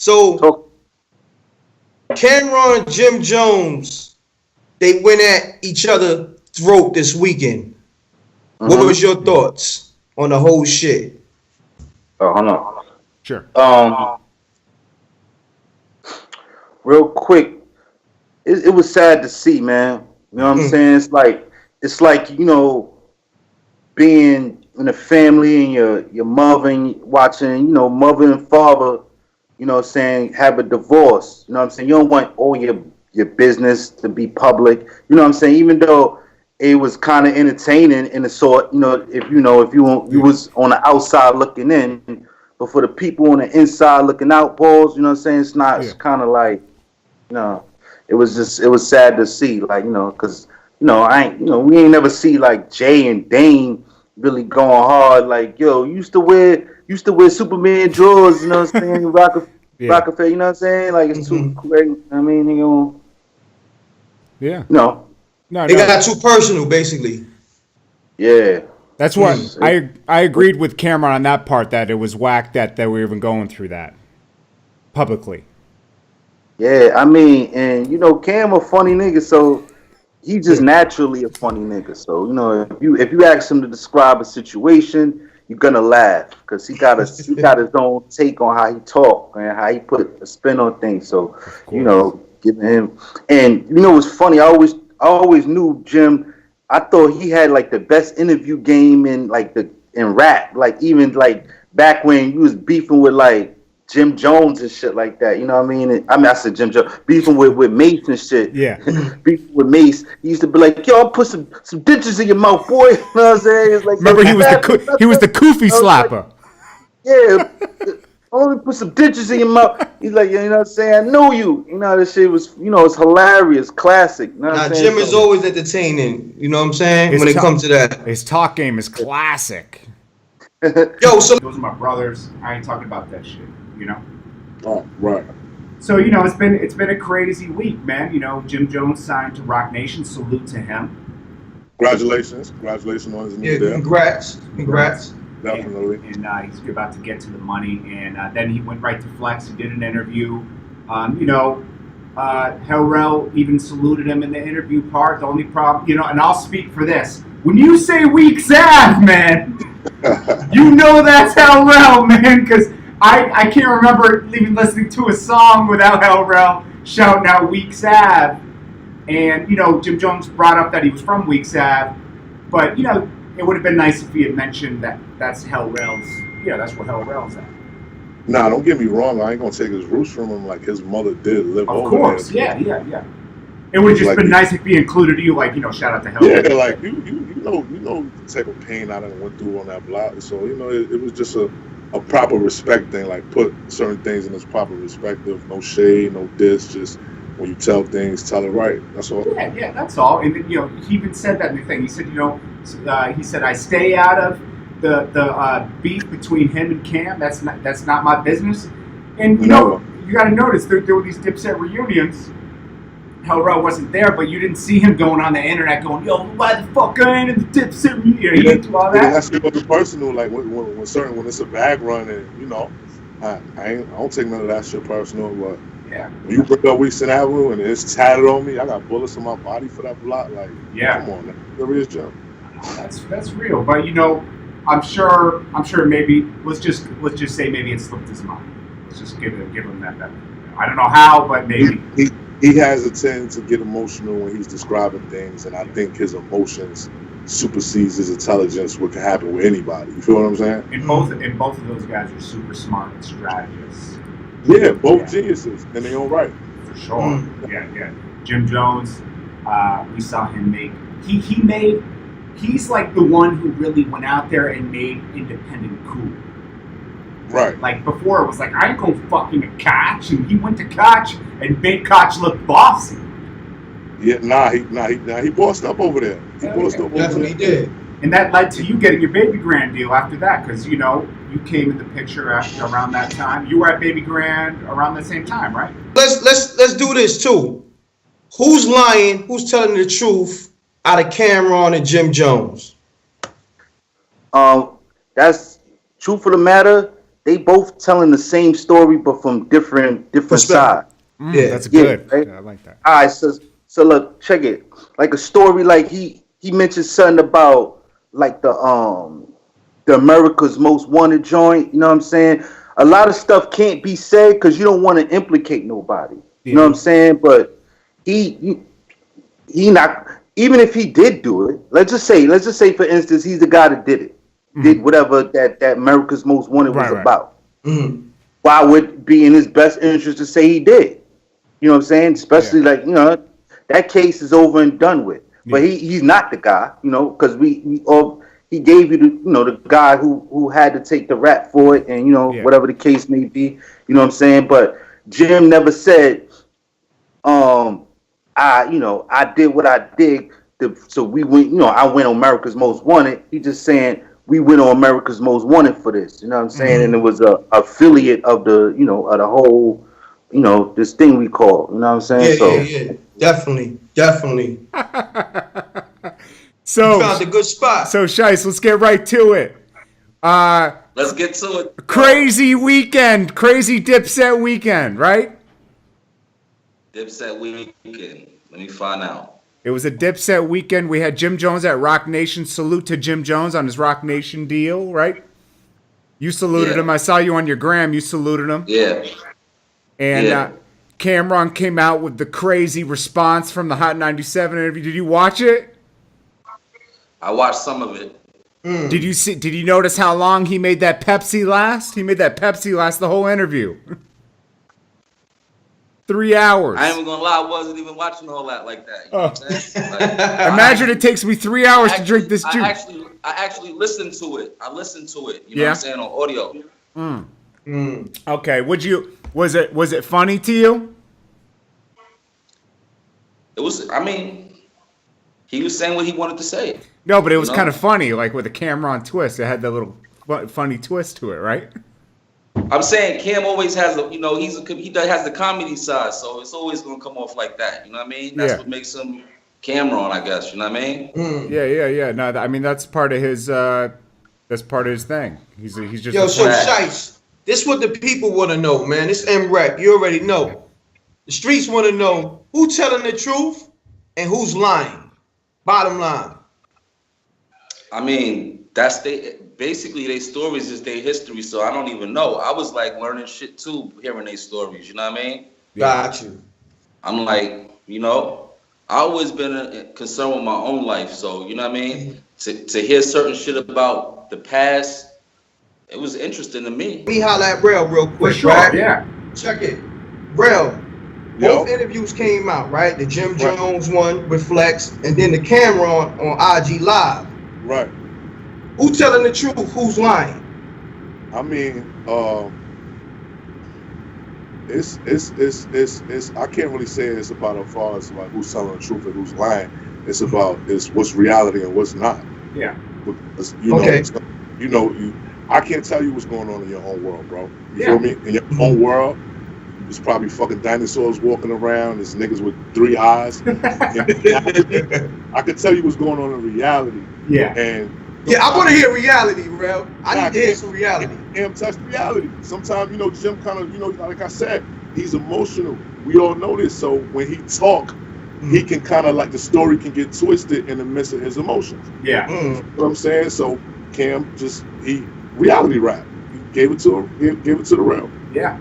So Camron and Jim Jones, they went at each other's throat this weekend. What was your thoughts on the whole shit? Oh, hold on. Sure. Real quick, it was sad to see, man. You know what I'm saying? It's like being in a family and your mother and watching, mother and father, have a divorce. You know what I'm saying? You don't want all your business to be public. You know what I'm saying? Even though it was kind of entertaining in a sort, if you was on the outside looking in, but for the people on the inside looking out, balls, you know what I'm saying? It's not. It's kind of like, it was sad to see, like, because we ain't never see like Jay and Dame really going hard. Like, yo, used to wear Superman drawers, you know what I'm saying? Rockefeller, you know what I'm saying? Like, it's too crazy. I mean, yeah. No. They got too personal, basically. Yeah. That's what I agreed with Camron on that part, that it was whack that we were even going through that publicly. Yeah, I mean, and Cam a funny nigga, so he's just naturally a funny nigga. So if you ask him to describe a situation, you're gonna laugh because he got his own take on how he talk and how he put a spin on things. So giving him, and what's funny, I always knew Jim. I thought he had like the best interview game in rap, like even like back when he was beefing with like Jim Jones and shit like that. You know what I mean? I said Jim Jones beefing with Mace and shit. Yeah, beefing with Mace. He used to be like, "Yo, I'll put some ditches in your mouth, boy." You know what I'm saying? It's like, remember he was the Koofy slapper. Like, only put some ditches in your mouth. He's like, you know what I'm saying? I knew you. That shit was, it's hilarious, classic. You know what I'm saying? Jim is always entertaining. You know what I'm saying? When it comes to that, his talk game is classic. Yo, so those are my brothers. I ain't talking about that shit. Oh, right. So it's been a crazy week, man. Jim Jones signed to Rock Nation. Salute to him. Congratulations on his new deal. Congrats. Definitely. And he's about to get to the money. And then he went right to Flex. He did an interview. Rell even saluted him in the interview part. The only problem, and I'll speak for this. When you say Weak Sav, man, that's Rell, man, because I can't remember even listening to a song without Rell shouting out Weak Sav. And, Jim Jones brought up that he was from Weak Sav. But, it would have been nice if he had mentioned that that's Rell's, that's where Rell's at. Nah, don't get me wrong. I ain't going to take his roots from him like his mother did live over there. Of course, yeah. It would have just been nice if he included you, shout out to Rell. Yeah, like, you know the type of pain I done went through on that block. So, it was just a proper respect thing. Like, put certain things in its proper perspective. No shade, no diss, just when you tell things, tell it right. That's all. Yeah, that's all. And he even said that in the thing. He said, he said, I stay out of the beef between him and Cam. That's not my business. And you got to notice there were these Dipset reunions. Rell wasn't there, but you didn't see him going on the internet going, "Yo, why the fuck I ain't in the Dipset reunion?" He didn't do all that. Yeah, that's personal. Like when it's a bag run, and I don't take none of that shit personal, but. Yeah. When you bring up Weeks and Avenue and it's tatted on me, I got bullets in my body for that block. Like, come on, man. There is Jim. That's real. But I'm sure maybe let's just say maybe it slipped his mind. Let's just give him that. I don't know how, but maybe he has a tendency to get emotional when he's describing things, and I think his emotions supersedes his intelligence. What can happen with anybody? You feel what I'm saying? And both of those guys are super smart and strategists. Yeah, both geniuses in their own right. For sure. Yeah. Jim Jones, we saw him make. He's like the one who really went out there and made independent cool. Right. Like before, it was like I ain't gonna fucking Koch, and he went to Koch and made Koch look bossy. Yeah, he bossed up over there. Definitely did. And that led to you getting your Baby Grand deal after that, because you came in the picture around that time. You were at Baby Grand around the same time, right? Let's do this too. Who's lying? Who's telling the truth out of Camron and Jim Jones? That's truth of the matter. they both telling the same story, but from different sides. Yeah. That's good. Right? Yeah, I like that. All right, so look, check it. Like a story, like he mentioned something about like the America's Most Wanted joint. You know what I'm saying? A lot of stuff can't be said because you don't want to implicate nobody. You know what I'm saying? But he not, even if he did do it. Let's just say for instance, he's the guy that did it, did whatever that America's Most Wanted was about. Why would it be in his best interest to say he did? You know what I'm saying? Especially like, you know, that case is over and done with. But he's not the guy, you know, because he gave you the guy who had to take the rap for it, and whatever the case may be, you know what I'm saying. But Jim never said, I did what I did, so we went, I went on America's Most Wanted. He just saying we went on America's Most Wanted for this, you know what I'm saying. And it was a affiliate of the, of the whole, this thing we call, you know what I'm saying. Yeah. Definitely. So you found a good spot. So Shiest, let's get right to it. Let's get to it. Crazy weekend, crazy Dipset weekend, right? Dipset weekend. Let me find out. It was a Dipset weekend. We had Jim Jones at Rock Nation. Salute to Jim Jones on his Rock Nation deal, right? You saluted him. I saw you on your gram. You saluted him. Yeah. And Camron came out with the crazy response from the Hot 97 interview. Did you watch it? I watched some of it. Did you notice how long he made that Pepsi last? He made that Pepsi last the whole interview. 3 hours. I ain't even gonna lie, I wasn't even watching all that like that. You know what I'm saying? Imagine it takes me 3 hours to drink this juice. I actually listened to it. You know what I'm saying, on audio. Okay, was it funny to you? It was, he was saying what he wanted to say. No, but it was kind of funny, like with a Camron twist. It had that little funny twist to it, right? I'm saying Cam always has he has the comedy side, so it's always gonna come off like that. You know what I mean? That's what makes him Camron, I guess. You know what I mean? Yeah. No, that's part of his. That's part of his thing. He's just. Yo, so Shiest, this is what the people want to know, man. This M-Rap, you already know. The streets want to know who telling the truth and who's lying. Bottom line. That's basically their stories is their history, so I don't even know. I was like learning shit too, hearing their stories, you know what I mean? Got you. I'm like, I always been concerned with my own life, so you know what I mean? To hear certain shit about the past, it was interesting to me. Let me holler at Rell real quick, sure, right? yeah. Check it. Rell, both interviews came out, right? The Jim Jones one with Flex, and then the Camron on IG Live. Right. Who telling the truth? Who's lying? It's I can't really say it's about as far as like who's telling the truth and who's lying. It's about what's reality and what's not. Yeah. Because, I can't tell you what's going on in your own world, bro. You feel me? In your own world, there's probably fucking dinosaurs walking around. There's niggas with 3 eyes. I can tell you what's going on in reality. Yeah. And I want to hear reality, Rell. I need to hear some reality. Damn, touch reality. Sometimes, Jim kind of, like I said, he's emotional. We all know this. So when he talk, he can kind of like the story can get twisted in the midst of his emotions. Yeah. You know what I'm saying? So Cam he reality rap. He gave it to the Rell. Yeah.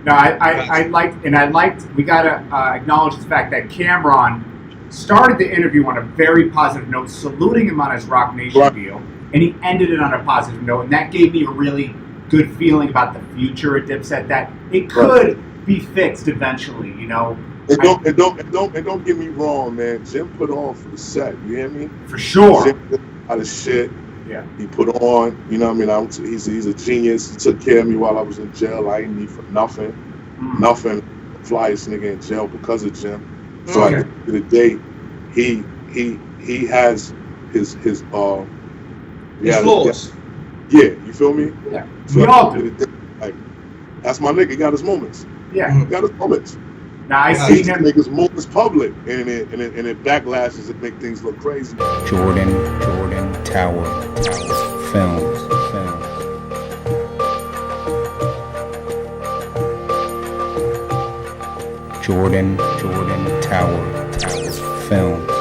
No, I liked. We gotta acknowledge the fact that Camron started the interview on a very positive note, saluting him on his Rock Nation deal, and he ended it on a positive note, and that gave me a really good feeling about the future at Dipset, that it could be fixed eventually. And don't get me wrong, man. Jim put on for the set. You hear me? For sure. Jim did a lot of shit. Yeah. He put on. You know what I mean? He's a genius. He took care of me while I was in jail. I didn't need for nothing. Nothing. Flyest nigga in jail because of Jim. So at the end of the day, he has his flaws. Yeah, you feel me? Yeah. So we all do. Like, that's my nigga. He got his moments. Yeah. He got his moments. Now I see him make his moments public, and it backlashes and make things look crazy. Jordan Tower Films. Jordan Tower Film.